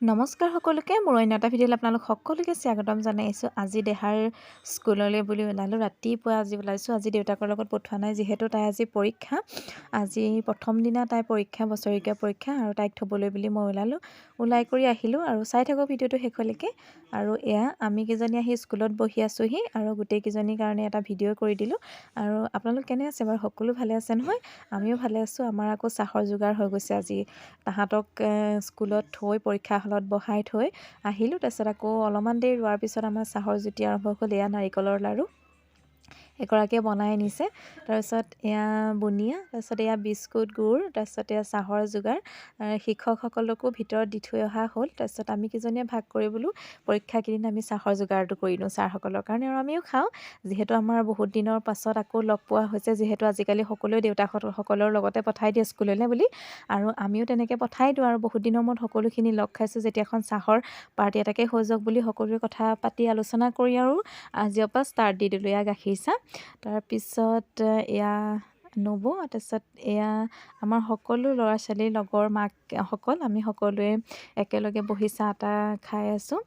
নমস্কাৰ সকলোকে মোৰ অন্য এটা ভিডিঅ'লৈ আপোনালোক সকলোকে স্বাগতম জনাইছোঁ। আজি দেহাৰ স্কুললৈ বুলি ওলালোঁ। ৰাতিপুৱা আজি ওলাইছোঁ। আজি দেউতাকৰ লগত পঠোৱা নাই, যিহেতু তাই আজি পৰীক্ষা। আজি প্ৰথম দিনা তাই পৰীক্ষা, বছৰেকীয়া পৰীক্ষা, আৰু তাইক থ'বলৈ বুলি মই ওলাই কৰি আহিলোঁ। আৰু চাই থাকোঁ ভিডিঅ'টো শেষলৈকে। আৰু এয়া আমি কেইজনী আহি স্কুলত বহি আছোঁহি, আৰু গোটেইকেইজনীৰ কাৰণে এটা ভিডিঅ' কৰি দিলোঁ। আৰু আপোনালোক কেনে আছে বাৰু? সকলো ভালে আছে নহয়? আমিও ভালে আছোঁ। আমাৰ আকৌ চাহৰ যোগাৰ হৈ গৈছে। আজি তাহাঁতক স্কুলত থৈ পৰীক্ষা হলত বহাই থৈ আহিলোঁ। তাৰপিছত আকৌ অলপমান দেৰি ৰোৱাৰ পিছত আমাৰ চাহৰ জুতি আৰম্ভ হ'ল। এয়া নাৰিকলৰ লাড়ু এগৰাকীয়ে বনাই আনিছে। তাৰপিছত এয়া বুনিয়া, তাৰপিছত এয়া বিস্কুট, গুড়, তাৰপিছত এয়া চাহৰ যোগাৰ শিক্ষকসকলকো ভিতৰত দি থৈ অহা হ'ল। তাৰপিছত আমি কেইজনীয়ে ভাগ কৰি বোলো পৰীক্ষাকেইদিন আমি চাহৰ যোগাৰটো কৰি দিওঁ ছাৰসকলৰ কাৰণে, আৰু আমিও খাওঁ, যিহেতু আমাৰ বহুত দিনৰ পাছত আকৌ লগ পোৱা হৈছে। যিহেতু আজিকালি সকলোৱে দেউতাকসকলৰ লগতে পঠাই দিয়ে স্কুললৈ বুলি, আৰু আমিও তেনেকৈ পঠাই দিওঁ। আৰু বহুত দিনৰ মূৰত সকলোখিনি লগ খাইছোঁ যেতিয়া এখন চাহৰ পাৰ্টি এটাকে হৈ যাওক বুলি সকলোৱে কথা পাতি আলোচনা কৰি আৰু আজিৰ পৰা ষ্টাৰ্ট দি দিলোঁ। এয়া গাখীৰ চাহ, তাৰপিছত এয়া নবৌ, তাৰপিছত এয়া আমাৰ সকলো ল'ৰা ছোৱালীৰ লগৰ মাকসকল, আমি সকলোৱে একেলগে বহি চাহ তাহ খাই আছোঁ,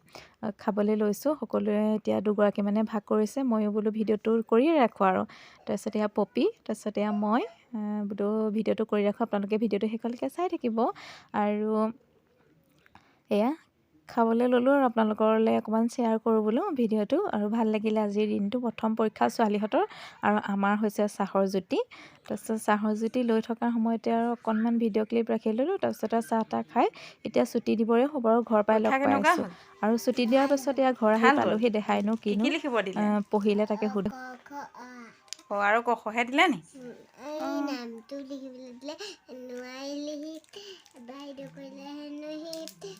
খাবলৈ লৈছোঁ। সকলোৱে এতিয়া দুগৰাকীমানে ভাগ কৰিছে, ময়ো বোলো ভিডিঅ'টো কৰিয়ে ৰাখোঁ। আৰু তাৰপিছত এয়া পপি, তাৰপিছত এয়া মই বোলো ভিডিঅ'টো কৰি ৰাখোঁ, আপোনালোকে ভিডিঅ'টো শেষলৈকে চাই থাকিব। আৰু এয়া খাবলৈ ল'লোঁ, আৰু আপোনালোকলৈ অকণমান শ্বেয়াৰ কৰোঁ বোলো ভিডিঅ'টো। আৰু ভাল লাগিলে আজিৰ দিনটো। প্ৰথম পৰীক্ষা ছোৱালীহঁতৰ, আৰু আমাৰ হৈছে চাহৰ জুতি। তাৰপিছত চাহৰ জুতি লৈ থকাৰ সময়তে আৰু অকণমান ভিডিঅ' ক্লিপ ৰাখি ল'লোঁ। তাৰপিছত আৰু চাহ তাহ খাই এতিয়া ছুটি দিবৰে হ'ব, আৰু ঘৰ পাই লগ পাই আছোঁ। আৰু ছুটি দিয়াৰ পাছত এয়া ঘৰ আহি পালোঁহি। দেখাইনো কিনো পঢ়িলে তাকে সোধো। আৰু ক খহে দিলে নি? নামটো লিখিবলৈ দিলে নোৱাৰিলেহি, বাইদেউ কৰিলে হেনো সি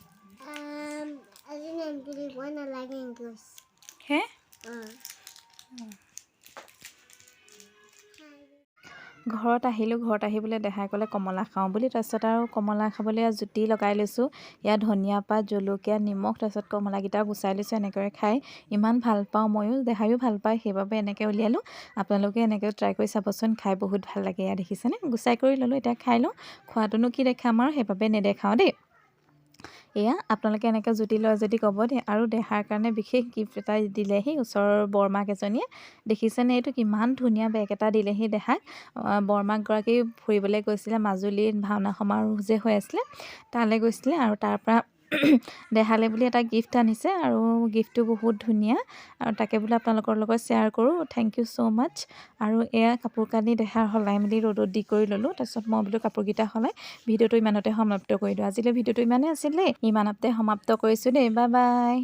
আজি নামটো লিখিব নালাগে হে ঘৰত আহিলোঁ। ঘৰত আহি বোলে দেখাই ক'লে কমলা খাওঁ বুলি। তাৰপিছত আৰু কমলা খাবলৈ জুতি লগাই লৈছোঁ। ইয়াত ধনিয়া পাত, জলকীয়া, নিমখ, তাৰপিছত কমলাকেইটা গুচাই লৈছোঁ। এনেকৈ খাই ইমান ভাল পাওঁ ময়ো, দেখায়ো ভাল পায়, সেইবাবে এনেকৈ উলিয়ালোঁ। আপোনালোকে এনেকৈ ট্ৰাই কৰি চাবচোন, খাই বহুত ভাল লাগে। এয়া দেখিছেনে, গুচাই কৰি ল'লোঁ। এতিয়া খাই লওঁ। খোৱাটোনো কি দেখাম আৰু, সেইবাবে নেদেখাওঁ দেই। এয়া আপোনালোকে এনেকৈ জুতি লয় যদি ক'ব দেই। আৰু দেহাৰ কাৰণে বিশেষ গিফ্ট এটা দিলেহি ওচৰৰ বৰমাক এজনীয়ে। দেখিছেনে, এইটো কিমান ধুনীয়া বেগ এটা দিলেহি দেহাক। বৰমাকগৰাকী ফুৰিবলৈ গৈছিলে মাজুলীত, ভাওনা সমাৰোহ যে হৈ আছিলে তালৈ গৈছিলে, আৰু তাৰপৰা দেহালে বুলি এটা গিফ্ট আনিছে, আৰু গিফ্টটো বহুত ধুনীয়া, আৰু তাকে বোলে আপোনালোকৰ লগত শ্বেয়াৰ কৰোঁ। থেংক ইউ ছ' মাছ। আৰু এয়া কাপোৰ কানি দেহাৰ সলাই মেলি ৰ'দত দি কৰি ল'লোঁ। তাৰপিছত মই বোলো কাপোৰকেইটা সলাই ভিডিঅ'টো ইমানতে সমাপ্ত কৰি দিওঁ। আজিলৈ ভিডিঅ'টো ইমানেই আছিলে, ইমানতে সমাপ্ত কৰিছোঁ দেই। Bye bye.